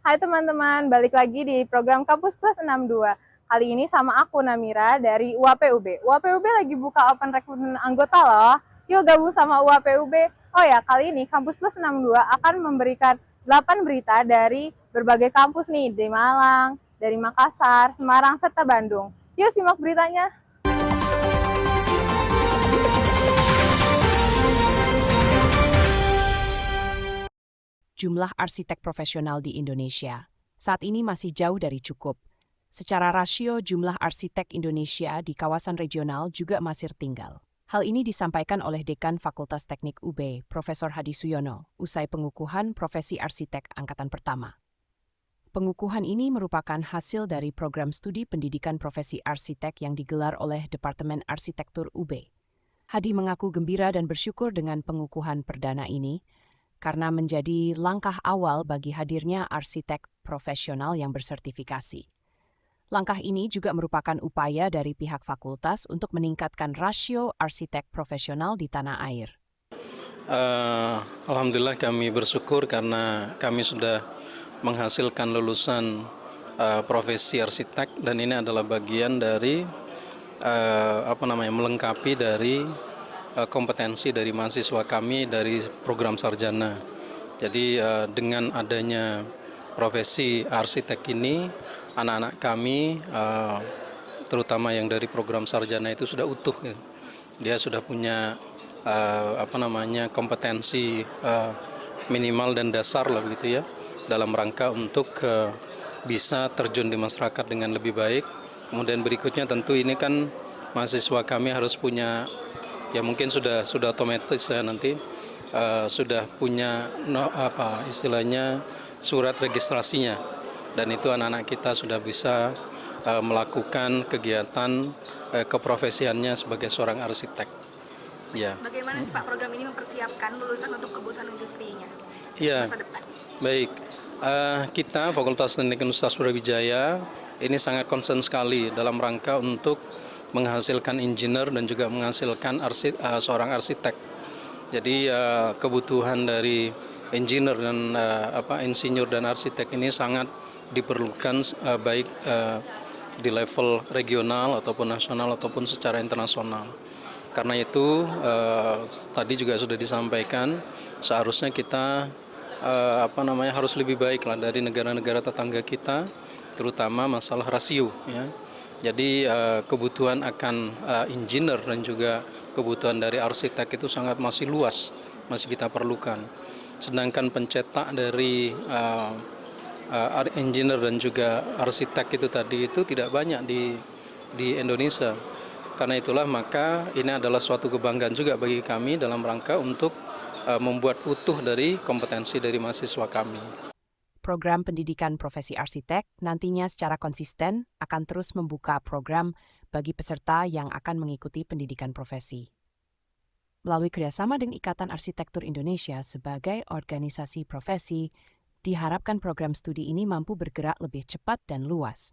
Hai teman-teman, balik lagi di program Kampus Plus 62. Kali ini sama aku Namira dari UAPUB. UAPUB lagi buka open recruitment anggota loh. Yuk gabung sama UAPUB. Oh ya, kali ini Kampus Plus 62 akan memberikan 8 berita dari berbagai kampus nih, di Malang, dari Makassar, Semarang, serta Bandung. Yuk simak beritanya. Jumlah arsitek profesional di Indonesia saat ini masih jauh dari cukup. Secara rasio, jumlah arsitek Indonesia di kawasan regional juga masih tertinggal. Hal ini disampaikan oleh Dekan Fakultas Teknik UB, Profesor Hadi Suyono, usai pengukuhan profesi arsitek angkatan pertama. Pengukuhan ini merupakan hasil dari program studi pendidikan profesi arsitek yang digelar oleh Departemen Arsitektur UB. Hadi mengaku gembira dan bersyukur dengan pengukuhan perdana ini, karena menjadi langkah awal bagi hadirnya arsitek profesional yang bersertifikasi. Langkah ini juga merupakan upaya dari pihak fakultas untuk meningkatkan rasio arsitek profesional di tanah air. Alhamdulillah kami bersyukur karena kami sudah menghasilkan lulusan profesi arsitek dan ini adalah bagian dari melengkapi dari kompetensi dari mahasiswa kami dari program sarjana. Jadi dengan adanya profesi arsitek ini, anak-anak kami terutama yang dari program sarjana itu sudah utuh. Dia sudah punya kompetensi minimal dan dasar lah begitu ya, dalam rangka untuk bisa terjun di masyarakat dengan lebih baik. Kemudian berikutnya tentu ini kan mahasiswa kami harus punya, ya mungkin sudah otomatis ya nanti sudah punya istilahnya surat registrasinya, dan itu anak-anak kita sudah bisa melakukan kegiatan keprofesiannya sebagai seorang arsitek. Ya. Bagaimana sih Pak program ini mempersiapkan lulusan untuk kebutuhan industrinya Ya, masa depan? baik. Kita Fakultas Teknik Universitas Brawijaya ini sangat concern sekali dalam rangka untuk menghasilkan engineer dan juga menghasilkan seorang arsitek. Jadi kebutuhan dari engineer dan insinyur dan arsitek ini sangat diperlukan baik di level regional ataupun nasional ataupun secara internasional. Karena itu tadi juga sudah disampaikan, seharusnya kita harus lebih baik lah dari negara-negara tetangga kita, terutama masalah rasio ya. Jadi kebutuhan akan engineer dan juga kebutuhan dari arsitek itu sangat masih luas, masih kita perlukan. Sedangkan pencetak dari engineer dan juga arsitek itu tadi itu tidak banyak di Indonesia. Karena itulah maka ini adalah suatu kebanggaan juga bagi kami dalam rangka untuk membuat utuh dari kompetensi dari mahasiswa kami. Program pendidikan profesi arsitek nantinya secara konsisten akan terus membuka program bagi peserta yang akan mengikuti pendidikan profesi. Melalui kerjasama dengan Ikatan Arsitektur Indonesia sebagai organisasi profesi, diharapkan program studi ini mampu bergerak lebih cepat dan luas.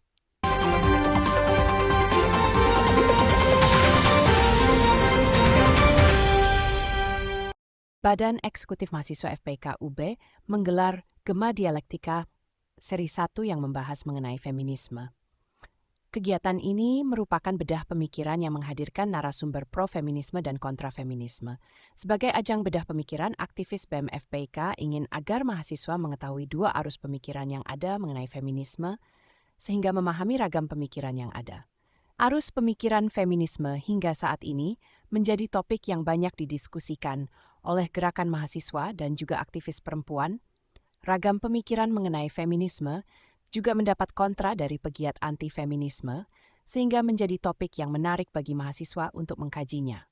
Badan Eksekutif Mahasiswa FPK UB menggelar Gema Dialektika Seri 1 yang membahas mengenai feminisme. Kegiatan ini merupakan bedah pemikiran yang menghadirkan narasumber pro-feminisme dan kontra-feminisme. Sebagai ajang bedah pemikiran, aktivis BEM FPK ingin agar mahasiswa mengetahui dua arus pemikiran yang ada mengenai feminisme, sehingga memahami ragam pemikiran yang ada. Arus pemikiran feminisme hingga saat ini menjadi topik yang banyak didiskusikan oleh gerakan mahasiswa dan juga aktivis perempuan. Ragam pemikiran mengenai feminisme juga mendapat kontra dari pegiat anti-feminisme, sehingga menjadi topik yang menarik bagi mahasiswa untuk mengkajinya.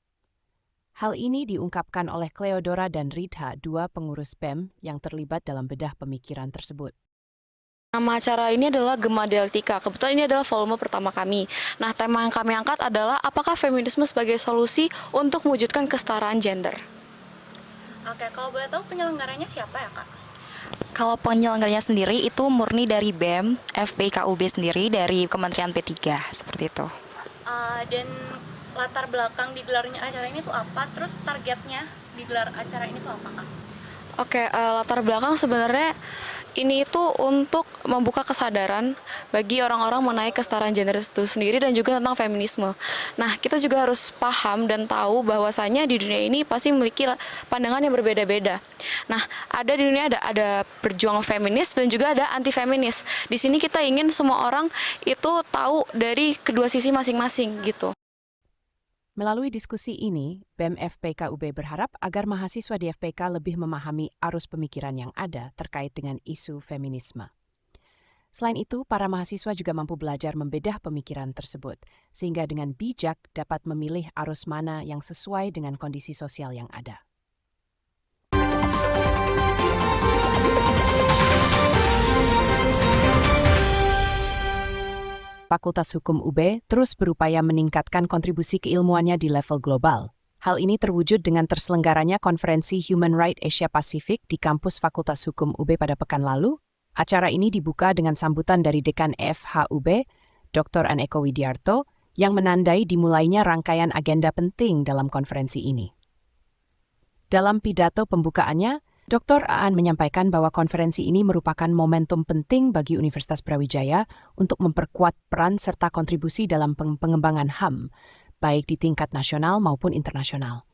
Hal ini diungkapkan oleh Cleodora dan Ridha, dua pengurus BEM yang terlibat dalam bedah pemikiran tersebut. Nama acara ini adalah Gema Dialektika. Kebetulan ini adalah volume pertama kami. Nah, tema yang kami angkat adalah apakah feminisme sebagai solusi untuk mewujudkan kesetaraan gender. Oke, kalau boleh tahu penyelenggaranya siapa ya Kak? Kalau penyelenggaranya sendiri itu murni dari BEM, FPKUB sendiri dari Kementerian P3, seperti itu. Dan latar belakang digelarnya acara ini tuh apa? Terus targetnya digelar acara ini tuh apa Kak? Oke, latar belakang sebenarnya ini itu untuk membuka kesadaran bagi orang-orang mengenai kesetaraan gender itu sendiri dan juga tentang feminisme. Nah, kita juga harus paham dan tahu bahwasanya di dunia ini pasti memiliki pandangan yang berbeda-beda. Nah, di dunia ada berjuang feminis dan juga ada anti feminis. Di sini kita ingin semua orang itu tahu dari kedua sisi masing-masing gitu. Melalui diskusi ini, BEM FPK UB berharap agar mahasiswa di FPK lebih memahami arus pemikiran yang ada terkait dengan isu feminisme. Selain itu, para mahasiswa juga mampu belajar membedah pemikiran tersebut, sehingga dengan bijak dapat memilih arus mana yang sesuai dengan kondisi sosial yang ada. Fakultas Hukum UB terus berupaya meningkatkan kontribusi keilmuannya di level global. Hal ini terwujud dengan terselenggaranya konferensi Human Rights Asia Pasifik di kampus Fakultas Hukum UB pada pekan lalu. Acara ini dibuka dengan sambutan dari Dekan FHUB, Dr. Aneko Widiarto, yang menandai dimulainya rangkaian agenda penting dalam konferensi ini. Dalam pidato pembukaannya, Dr. Aan menyampaikan bahwa konferensi ini merupakan momentum penting bagi Universitas Brawijaya untuk memperkuat peran serta kontribusi dalam pengembangan HAM, baik di tingkat nasional maupun internasional.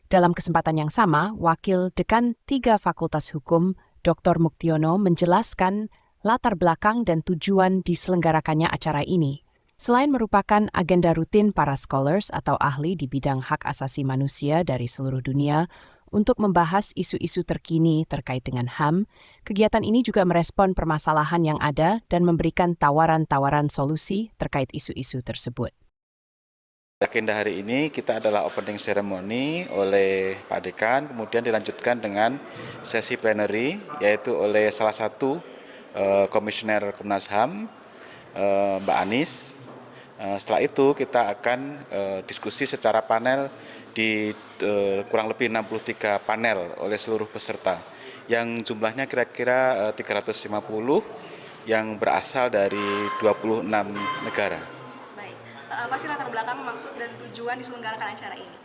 Dalam kesempatan yang sama, Wakil Dekan 3 Fakultas Hukum, Dr. Muktiono, menjelaskan latar belakang dan tujuan diselenggarakannya acara ini. Selain merupakan agenda rutin para scholars atau ahli di bidang hak asasi manusia dari seluruh dunia, untuk membahas isu-isu terkini terkait dengan HAM, kegiatan ini juga merespon permasalahan yang ada dan memberikan tawaran-tawaran solusi terkait isu-isu tersebut. Agenda hari ini kita adalah opening ceremony oleh Pak Dekan, kemudian dilanjutkan dengan sesi plenary, yaitu oleh salah satu komisioner Komnas HAM, Mbak Anis. Setelah itu kita akan diskusi secara panel di kurang lebih 63 panel oleh seluruh peserta yang jumlahnya kira-kira 350 yang berasal dari 26 negara. Baik, apa sih latar belakang, maksud dan tujuan diselenggarakan acara ini?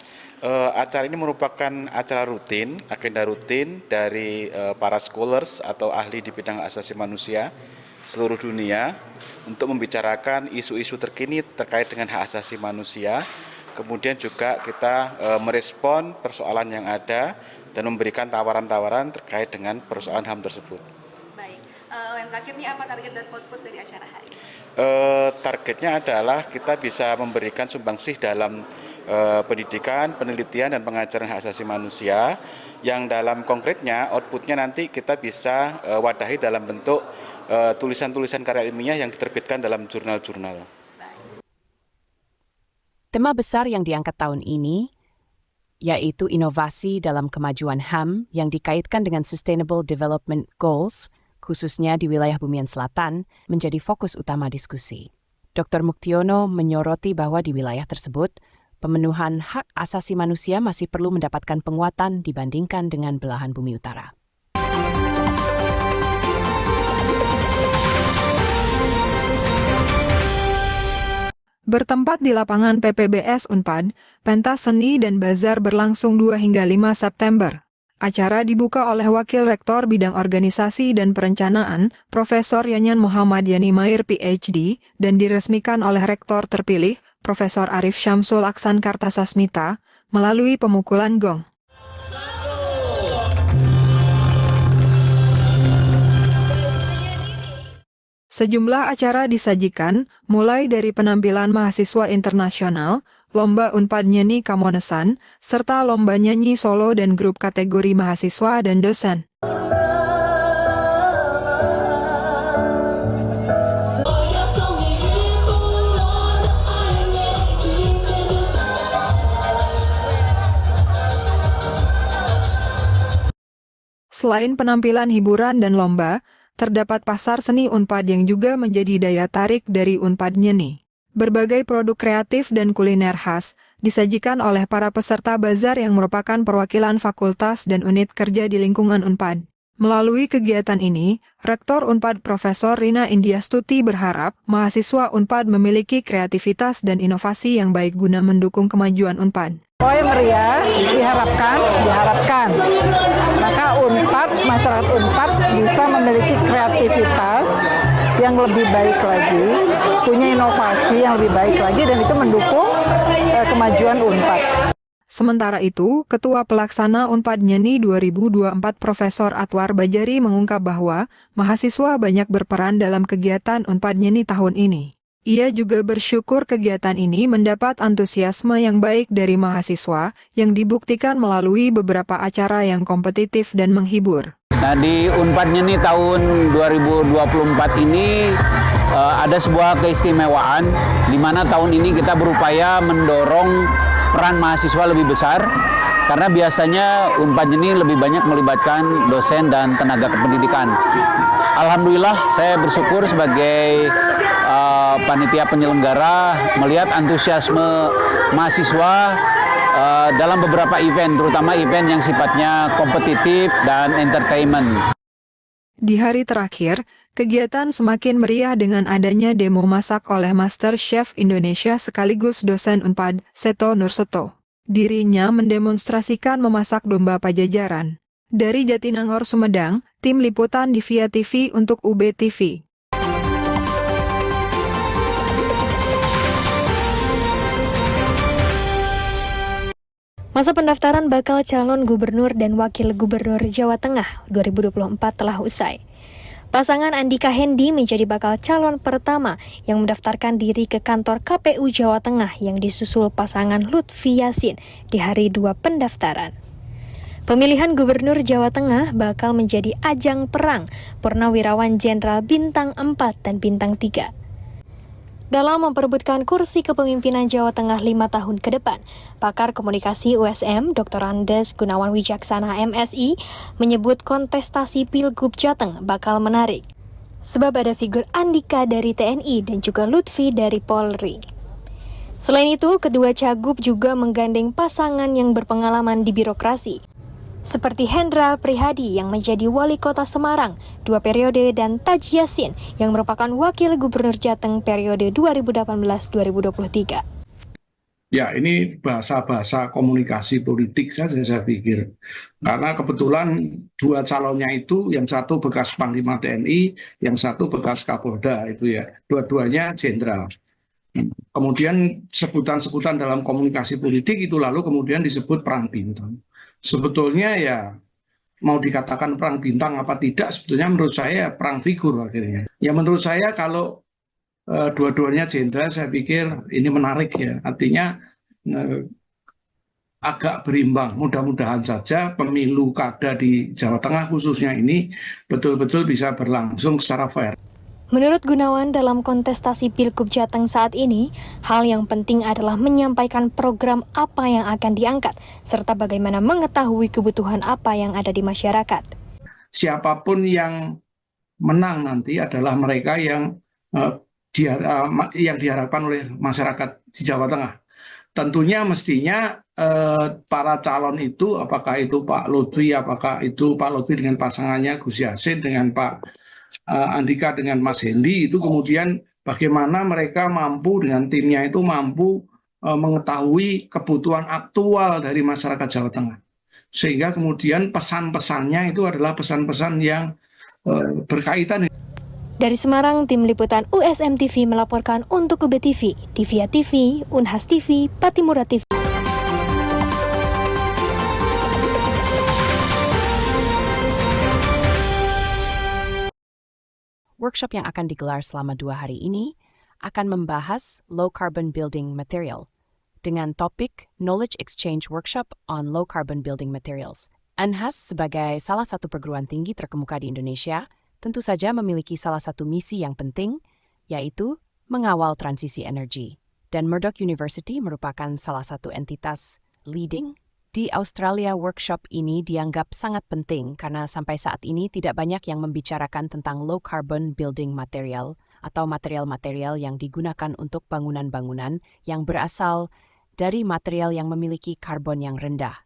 Acara ini merupakan acara rutin, agenda rutin dari para scholars atau ahli di bidang hak asasi manusia seluruh dunia untuk membicarakan isu-isu terkini terkait dengan hak asasi manusia. Kemudian juga kita merespon persoalan yang ada dan memberikan tawaran-tawaran terkait dengan persoalan HAM tersebut. Baik, yang terakhir nih, apa target dan output dari acara hari ini? Targetnya adalah kita bisa memberikan sumbangsih dalam pendidikan, penelitian, dan pengajaran hak asasi manusia yang dalam konkretnya outputnya nanti kita bisa wadahi dalam bentuk tulisan-tulisan karya ilmiah yang diterbitkan dalam jurnal-jurnal. Tema besar yang diangkat tahun ini yaitu inovasi dalam kemajuan HAM yang dikaitkan dengan Sustainable Development Goals, khususnya di wilayah Bumian Selatan, menjadi fokus utama diskusi. Dr. Muktiono menyoroti bahwa di wilayah tersebut, pemenuhan hak asasi manusia masih perlu mendapatkan penguatan dibandingkan dengan belahan bumi utara. Bertempat di lapangan PPBS Unpad, pentas seni dan bazar berlangsung 2 hingga 5 September. Acara dibuka oleh Wakil Rektor Bidang Organisasi dan Perencanaan, Profesor Yanyan Muhammad Yani Mair PhD, dan diresmikan oleh Rektor terpilih, Profesor Arif Syamsul Aksan Kartasasmita, melalui pemukulan gong. Sejumlah acara disajikan, mulai dari penampilan mahasiswa internasional, lomba Unpad Nyanyi Kamonesan, serta lomba nyanyi solo dan grup kategori mahasiswa dan dosen. Selain penampilan hiburan dan lomba, terdapat pasar seni Unpad yang juga menjadi daya tarik dari Unpad Nyanyi. Berbagai produk kreatif dan kuliner khas disajikan oleh para peserta bazar yang merupakan perwakilan fakultas dan unit kerja di lingkungan Unpad. Melalui kegiatan ini, Rektor Unpad Profesor Rina Indiastuti berharap mahasiswa Unpad memiliki kreativitas dan inovasi yang baik guna mendukung kemajuan Unpad. Poin meriah diharapkan. Maka Unpad masyarakat masyarakat Unpad bisa memiliki kreativitas yang lebih baik lagi, punya inovasi yang lebih baik lagi, dan itu mendukung kemajuan Unpad. Sementara itu, Ketua Pelaksana Unpad Nyeni 2024 Profesor Atwar Bajari mengungkap bahwa mahasiswa banyak berperan dalam kegiatan Unpad Nyeni tahun ini. Ia juga bersyukur kegiatan ini mendapat antusiasme yang baik dari mahasiswa yang dibuktikan melalui beberapa acara yang kompetitif dan menghibur. Nah, di Unpad Nyeni tahun 2024 ini ada sebuah keistimewaan di mana tahun ini kita berupaya mendorong peran mahasiswa lebih besar karena biasanya Unpad Nyeni lebih banyak melibatkan dosen dan tenaga kependidikan. Alhamdulillah saya bersyukur sebagai panitia penyelenggara melihat antusiasme mahasiswa dalam beberapa event, terutama event yang sifatnya kompetitif dan entertainment. Di hari terakhir, kegiatan semakin meriah dengan adanya demo masak oleh Master Chef Indonesia sekaligus dosen Unpad, Seto Nurseto. Dirinya mendemonstrasikan memasak domba Pajajaran. Dari Jatinangor, Sumedang, tim liputan Divia TV untuk UB TV. Masa pendaftaran bakal calon gubernur dan wakil gubernur Jawa Tengah 2024 telah usai. Pasangan Andika Hendi menjadi bakal calon pertama yang mendaftarkan diri ke kantor KPU Jawa Tengah yang disusul pasangan Lutfi Yasin di hari 2 pendaftaran. Pemilihan gubernur Jawa Tengah bakal menjadi ajang perang Purnawirawan Jenderal Bintang 4 dan Bintang 3. Dalam memperebutkan kursi kepemimpinan Jawa Tengah 5 tahun ke depan, pakar komunikasi USM Dr. Andes Gunawan Wijaksana MSI menyebut kontestasi Pilgub Jateng bakal menarik. Sebab ada figur Andika dari TNI dan juga Lutfi dari Polri. Selain itu, kedua cagup juga menggandeng pasangan yang berpengalaman di birokrasi, seperti Hendra Prihadi yang menjadi wali kota Semarang 2 periode dan Taji Yasin yang merupakan wakil gubernur Jateng periode 2018-2023. Ya, ini bahasa-bahasa komunikasi politik saja saya pikir. Karena kebetulan dua calonnya itu, yang satu bekas Panglima TNI, yang satu bekas Kapolda, itu ya. Dua-duanya jenderal. Kemudian sebutan-sebutan dalam komunikasi politik itu lalu kemudian disebut perang bintang. Sebetulnya ya mau dikatakan perang bintang apa tidak, sebetulnya menurut saya perang figur akhirnya. Ya menurut saya kalau dua-duanya jenderal saya pikir ini menarik ya. Artinya agak berimbang. Mudah-mudahan saja pemilu kada di Jawa Tengah khususnya ini betul-betul bisa berlangsung secara fair. Menurut Gunawan, dalam kontestasi Pilgub Jateng saat ini, hal yang penting adalah menyampaikan program apa yang akan diangkat, serta bagaimana mengetahui kebutuhan apa yang ada di masyarakat. Siapapun yang menang nanti adalah mereka yang diharapkan oleh masyarakat di Jawa Tengah. Tentunya mestinya para calon itu, apakah itu Pak Lutfi, apakah itu Pak Lutfi dengan pasangannya Gus Yassin, dengan Pak Andika dengan Mas Hendi, itu kemudian bagaimana mereka mampu dengan timnya itu mampu mengetahui kebutuhan aktual dari masyarakat Jawa Tengah. Sehingga kemudian pesan-pesannya itu adalah pesan-pesan yang berkaitan. Dari Semarang, tim liputan USM TV melaporkan untuk UB TV, Divia TV, Unhas TV, Patimura TV. Workshop yang akan digelar selama 2 hari ini akan membahas low carbon building material dengan topik Knowledge Exchange Workshop on Low Carbon Building Materials. Unhas sebagai salah satu perguruan tinggi terkemuka di Indonesia tentu saja memiliki salah satu misi yang penting, yaitu mengawal transisi energi. Dan Murdoch University merupakan salah satu entitas leading di Australia. Workshop ini dianggap sangat penting karena sampai saat ini tidak banyak yang membicarakan tentang low carbon building material atau material-material yang digunakan untuk bangunan-bangunan yang berasal dari material yang memiliki karbon yang rendah.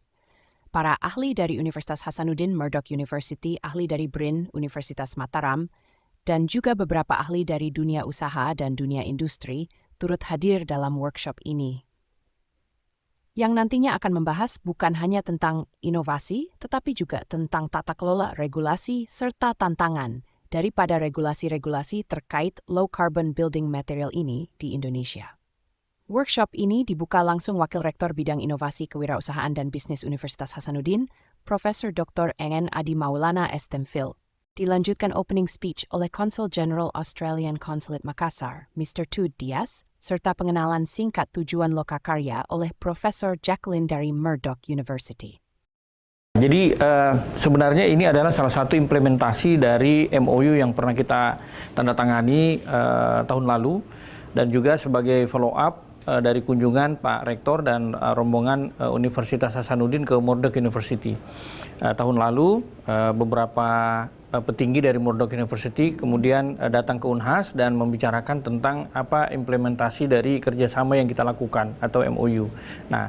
Para ahli dari Universitas Hasanuddin Murdoch University, ahli dari BRIN Universitas Mataram, dan juga beberapa ahli dari dunia usaha dan dunia industri turut hadir dalam workshop ini. yang nantinya akan membahas bukan hanya tentang inovasi, tetapi juga tentang tata kelola regulasi serta tantangan daripada regulasi-regulasi terkait low carbon building material ini di Indonesia. Workshop ini dibuka langsung Wakil Rektor Bidang Inovasi Kewirausahaan dan Bisnis Universitas Hasanuddin, Profesor Dr. Engen Adi Maulana STEMFIL. Dilanjutkan opening speech oleh Consul General Australian Consulate Makassar, Mr. Tud Dias, serta pengenalan singkat tujuan lokakarya oleh Profesor Jacqueline dari Murdoch University. Jadi sebenarnya ini adalah salah satu implementasi dari MOU yang pernah kita tanda tangani tahun lalu dan juga sebagai follow up dari kunjungan Pak Rektor dan rombongan Universitas Hasanuddin ke Murdoch University. Tahun lalu beberapa petinggi dari Murdoch University kemudian datang ke Unhas dan membicarakan tentang apa implementasi dari kerjasama yang kita lakukan atau MOU. Nah,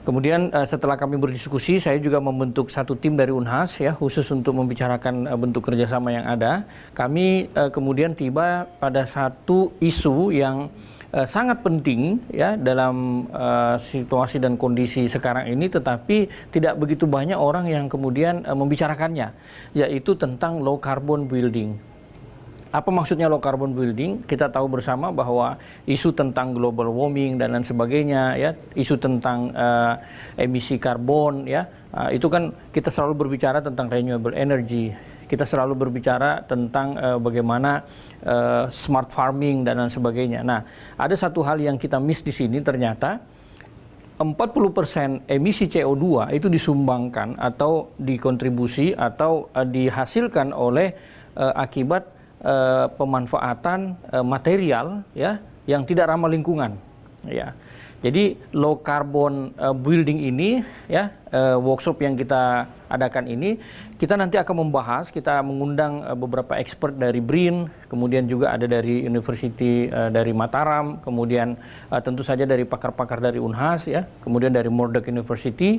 kemudian setelah kami berdiskusi, saya juga membentuk satu tim dari Unhas ya khusus untuk membicarakan bentuk kerjasama yang ada. Kami kemudian tiba pada satu isu yang sangat penting ya dalam situasi dan kondisi sekarang ini, tetapi tidak begitu banyak orang yang kemudian membicarakannya, yaitu tentang low carbon building. Apa maksudnya low carbon building? Kita tahu bersama bahwa isu tentang global warming dan lain sebagainya, ya, isu tentang emisi karbon, ya, itu kan kita selalu berbicara tentang renewable energy. Kita selalu berbicara tentang bagaimana smart farming dan lain sebagainya. Nah, ada satu hal yang kita miss di sini, ternyata 40% emisi CO2 itu disumbangkan atau dikontribusi atau dihasilkan oleh akibat pemanfaatan material ya yang tidak ramah lingkungan. Ya. Jadi low carbon building ini ya workshop yang kita adakan ini kita nanti akan membahas, kita mengundang beberapa expert dari BRIN, kemudian juga ada dari University dari Mataram, kemudian tentu saja dari pakar-pakar dari Unhas ya, kemudian dari Murdoch University.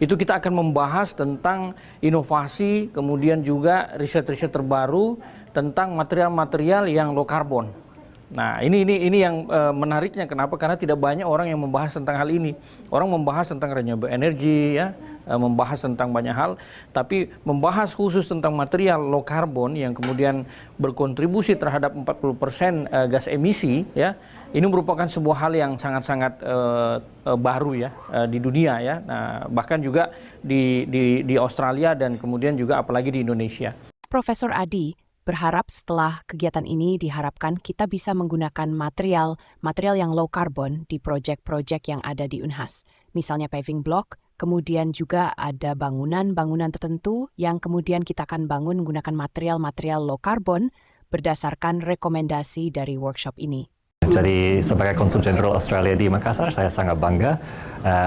Itu kita akan membahas tentang inovasi, kemudian juga riset-riset terbaru tentang material-material yang low carbon. Nah, ini yang menariknya. Kenapa? Karena tidak banyak orang yang membahas tentang hal ini. Orang membahas tentang renewable energy, ya, membahas tentang banyak hal, tapi membahas khusus tentang material low carbon yang kemudian berkontribusi terhadap 40% gas emisi, ya. Ini merupakan sebuah hal yang sangat-sangat baru ya di dunia ya. Nah, bahkan juga di Australia dan kemudian juga apalagi di Indonesia. Profesor Adi berharap setelah kegiatan ini diharapkan kita bisa menggunakan material yang low carbon di proyek-proyek yang ada di Unhas. Misalnya paving block, kemudian juga ada bangunan-bangunan tertentu yang kemudian kita akan bangun menggunakan material-material low carbon berdasarkan rekomendasi dari workshop ini. Jadi sebagai Konsul Jenderal Australia di Makassar, saya sangat bangga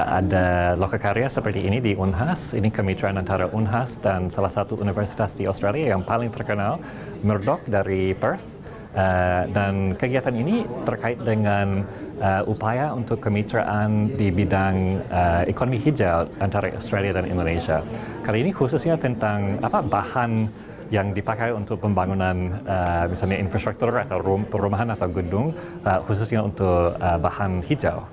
ada lokakarya seperti ini di Unhas. Ini kemitraan antara Unhas dan salah satu universitas di Australia yang paling terkenal, Murdoch dari Perth. Dan kegiatan ini terkait dengan upaya untuk kemitraan di bidang ekonomi hijau antara Australia dan Indonesia. Kali ini khususnya tentang bahan yang dipakai untuk pembangunan misalnya infrastruktur atau perumahan atau gedung, khususnya untuk bahan hijau.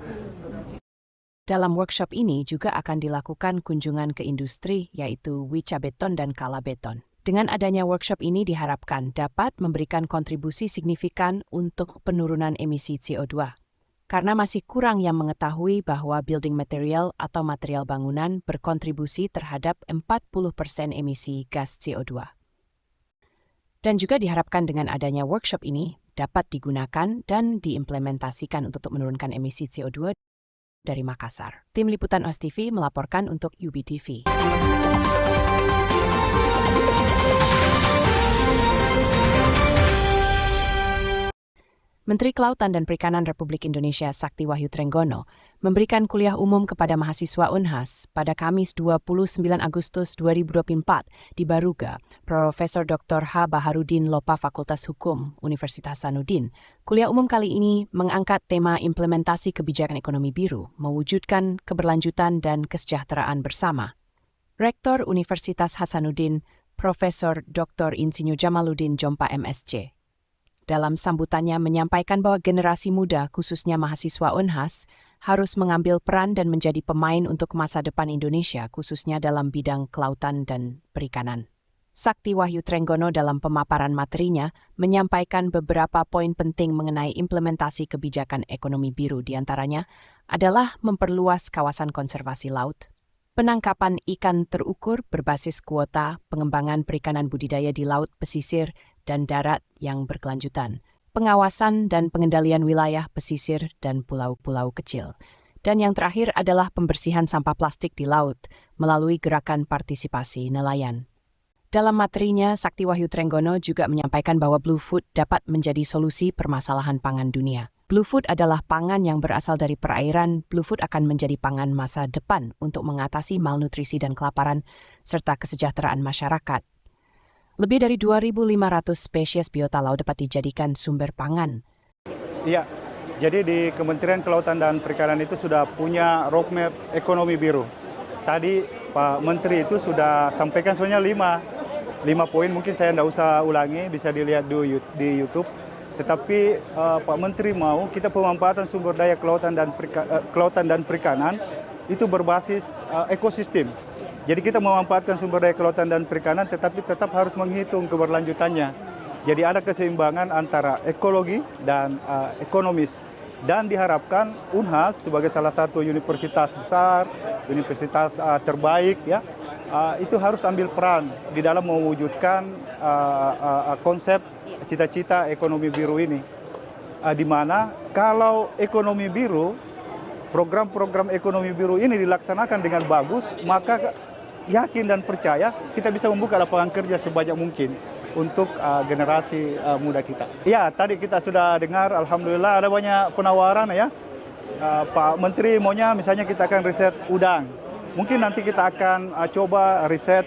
Dalam workshop ini juga akan dilakukan kunjungan ke industri, yaitu Wica Beton dan Kala Beton. Dengan adanya workshop ini diharapkan dapat memberikan kontribusi signifikan untuk penurunan emisi CO2. Karena masih kurang yang mengetahui bahwa building material atau material bangunan berkontribusi terhadap 40% emisi gas CO2. Dan juga diharapkan dengan adanya workshop ini dapat digunakan dan diimplementasikan untuk menurunkan emisi CO2 dari Makassar. Tim Liputan OS TV melaporkan untuk UBTV. Menteri Kelautan dan Perikanan Republik Indonesia Sakti Wahyu Trenggono memberikan kuliah umum kepada mahasiswa Unhas pada Kamis 29 Agustus 2024 di Baruga, Profesor Dr. H. Baharudin Lopa Fakultas Hukum Universitas Hasanuddin. Kuliah umum kali ini mengangkat tema implementasi kebijakan ekonomi biru, mewujudkan keberlanjutan dan kesejahteraan bersama. Rektor Universitas Hasanuddin, Profesor Dr. Insinyur Jamaluddin Jompa MSc. Dalam sambutannya menyampaikan bahwa generasi muda, khususnya mahasiswa Unhas, harus mengambil peran dan menjadi pemain untuk masa depan Indonesia, khususnya dalam bidang kelautan dan perikanan. Sakti Wahyu Trenggono dalam pemaparan materinya menyampaikan beberapa poin penting mengenai implementasi kebijakan ekonomi biru, diantaranya adalah memperluas kawasan konservasi laut, penangkapan ikan terukur berbasis kuota, pengembangan perikanan budidaya di laut, pesisir, dan darat yang berkelanjutan, pengawasan dan pengendalian wilayah pesisir dan pulau-pulau kecil. Dan yang terakhir adalah pembersihan sampah plastik di laut melalui gerakan partisipasi nelayan. Dalam materinya, Sakti Wahyu Trenggono juga menyampaikan bahwa Blue Food dapat menjadi solusi permasalahan pangan dunia. Blue Food adalah pangan yang berasal dari perairan. Blue Food akan menjadi pangan masa depan untuk mengatasi malnutrisi dan kelaparan, serta kesejahteraan masyarakat. Lebih dari 2.500 spesies biota laut dapat dijadikan sumber pangan. Iya, jadi di Kementerian Kelautan dan Perikanan itu sudah punya roadmap ekonomi biru. Tadi Pak Menteri itu sudah sampaikan sebenarnya 5 poin, mungkin saya tidak usah ulangi, bisa dilihat di YouTube. Tetapi Pak Menteri mau kita pemanfaatan sumber daya kelautan dan perikanan itu berbasis ekosistem. Jadi kita memanfaatkan sumber daya kelautan dan perikanan tetapi tetap harus menghitung keberlanjutannya. Jadi ada keseimbangan antara ekologi dan ekonomis. Dan diharapkan UNHAS sebagai salah satu universitas besar, universitas terbaik ya, itu harus ambil peran di dalam mewujudkan konsep cita-cita ekonomi biru ini. Di mana kalau ekonomi biru, program-program ekonomi biru ini dilaksanakan dengan bagus, maka yakin dan percaya kita bisa membuka lapangan kerja sebanyak mungkin untuk generasi muda kita. Ya, tadi kita sudah dengar, alhamdulillah ada banyak penawaran ya. Pak Menteri maunya misalnya kita akan riset udang. Mungkin nanti kita akan coba riset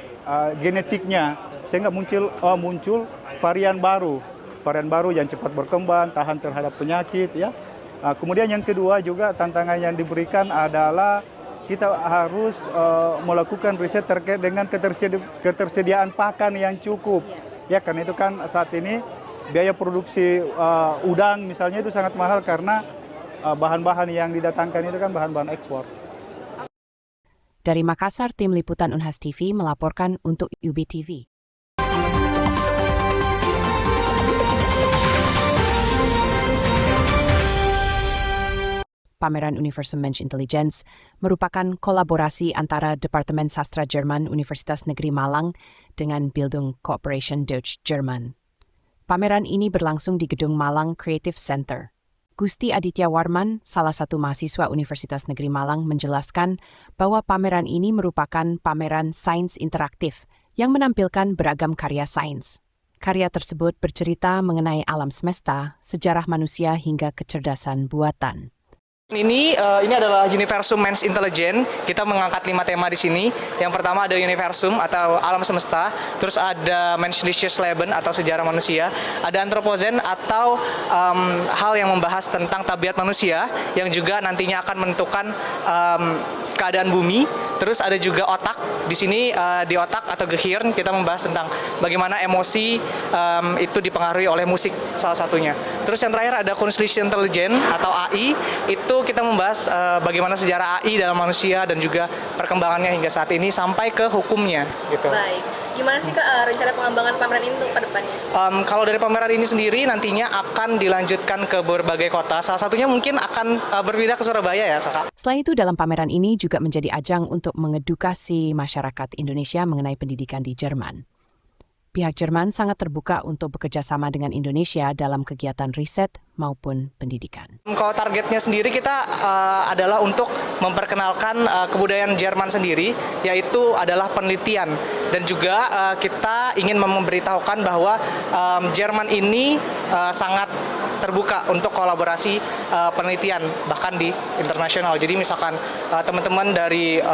genetiknya sehingga muncul varian baru yang cepat berkembang, tahan terhadap penyakit ya. Kemudian yang kedua juga tantangan yang diberikan adalah kita harus melakukan riset terkait dengan ketersediaan pakan yang cukup. Ya, karena itu kan saat ini biaya produksi udang misalnya itu sangat mahal karena bahan-bahan yang didatangkan itu kan bahan-bahan ekspor. Dari Makassar, tim liputan Unhas TV melaporkan untuk UBTV. Pameran Universum Mensch Intelligenz merupakan kolaborasi antara Departemen Sastra Jerman Universitas Negeri Malang dengan Bildung Cooperation Deutsch Jerman. Pameran ini berlangsung di Gedung Malang Creative Center. Gusti Aditya Warman, salah satu mahasiswa Universitas Negeri Malang, menjelaskan bahwa pameran ini merupakan pameran sains interaktif yang menampilkan beragam karya sains. Karya tersebut bercerita mengenai alam semesta, sejarah manusia hingga kecerdasan buatan. Ini adalah Universum Mensch Intelligenz. Kita mengangkat 5 tema di sini. Yang pertama ada Universum atau alam semesta, terus ada Menschliches Leben atau sejarah manusia, ada Anthropocene atau hal yang membahas tentang tabiat manusia yang juga nantinya akan menentukan keadaan bumi. Terus ada juga otak. Di sini di otak atau Gehirn kita membahas tentang bagaimana emosi itu dipengaruhi oleh musik salah satunya. Terus yang terakhir ada Künstliche Intelligenz atau AI. Itu kita membahas bagaimana sejarah AI dalam manusia dan juga perkembangannya hingga saat ini sampai ke hukumnya gitu. Baik. Gimana sih Kak rencana pengembangan pameran ini untuk ke depannya? Kalau dari pameran ini sendiri nantinya akan dilanjutkan ke berbagai kota. Salah satunya mungkin akan berpindah ke Surabaya ya Kakak. Selain itu, dalam pameran ini juga menjadi ajang untuk mengedukasi masyarakat Indonesia mengenai pendidikan di Jerman. Pihak Jerman sangat terbuka untuk bekerja sama dengan Indonesia dalam kegiatan riset maupun pendidikan. Kalau targetnya sendiri kita adalah untuk memperkenalkan kebudayaan Jerman sendiri, yaitu adalah penelitian. Dan juga kita ingin memberitahukan bahwa Jerman ini sangat terbuka untuk kolaborasi penelitian, bahkan di internasional. Jadi misalkan teman-teman dari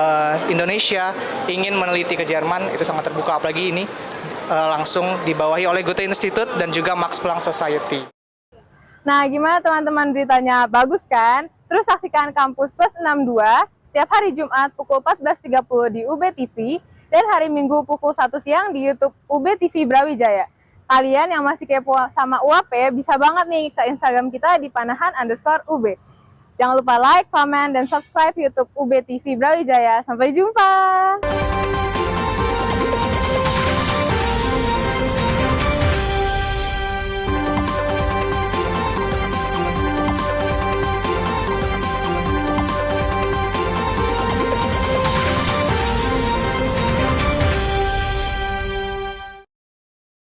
Indonesia ingin meneliti ke Jerman, itu sangat terbuka, apalagi ini langsung dibawahi oleh Goethe Institute dan juga Max Planck Society. Nah, gimana teman-teman beritanya? Bagus kan? Terus saksikan Kampus Plus 62 setiap hari Jumat pukul 14.30 di UB TV dan hari Minggu pukul 1 siang di YouTube UB TV Brawijaya. Kalian yang masih kepo sama UAP bisa banget nih ke Instagram kita di panahan_UB. Jangan lupa like, comment, dan subscribe YouTube UB TV Brawijaya. Sampai jumpa!